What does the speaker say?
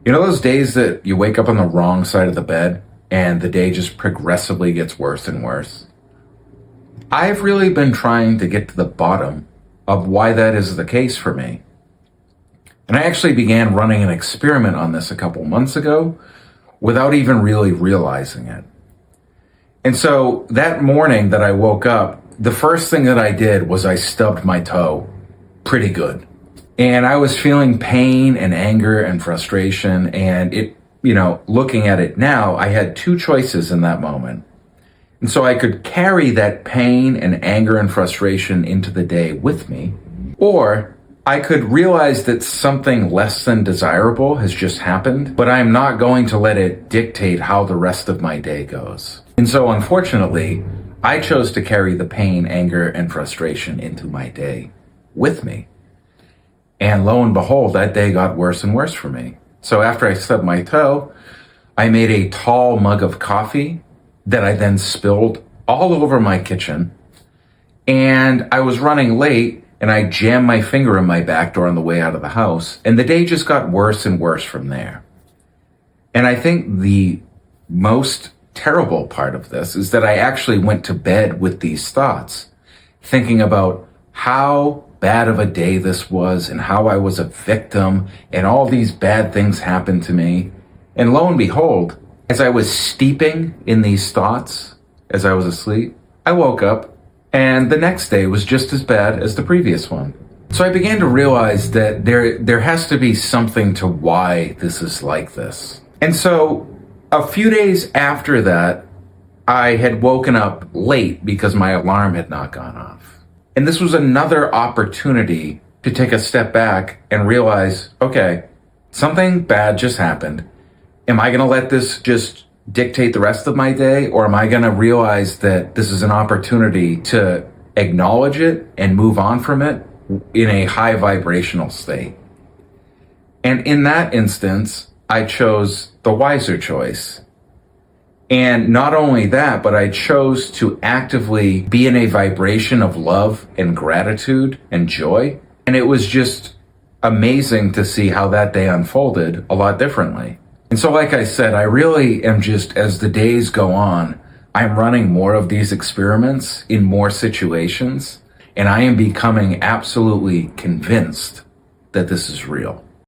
You know those days that you wake up on the wrong side of the bed and the day just progressively gets worse and worse? I've really been trying to get to the bottom of why that is the case for me. And I actually began running an experiment on this a couple months ago without even really realizing it. And so that morning that I woke up, the first thing that I did was I stubbed my toe pretty good. And I was feeling pain and anger and frustration. And looking at it now, I had two choices in that moment. And so I could carry that pain and anger and frustration into the day with me, or I could realize that something less than desirable has just happened, but I'm not going to let it dictate how the rest of my day goes. And so unfortunately, I chose to carry the pain, anger, and frustration into my day with me. And lo and behold, that day got worse and worse for me. So after I stubbed my toe, I made a tall mug of coffee that I then spilled all over my kitchen. And I was running late and I jammed my finger in my back door on the way out of the house. And the day just got worse and worse from there. And I think the most terrible part of this is that I actually went to bed with these thoughts, thinking about how bad of a day this was and how I was a victim and all these bad things happened to me. And lo and behold, as I was steeping in these thoughts as I was asleep, I woke up and the next day was just as bad as the previous one. So I began to realize that there has to be something to why this is like this. And so a few days after that, I had woken up late because my alarm had not gone off. And this was another opportunity to take a step back and realize, okay, something bad just happened. Am I going to let this just dictate the rest of my day? Or am I going to realize that this is an opportunity to acknowledge it and move on from it in a high vibrational state? And in that instance, I chose the wiser choice. And not only that, but I chose to actively be in a vibration of love and gratitude and joy. And it was just amazing to see how that day unfolded a lot differently. And so, like I said, I really am just, as the days go on, I'm running more of these experiments in more situations, and I am becoming absolutely convinced that this is real.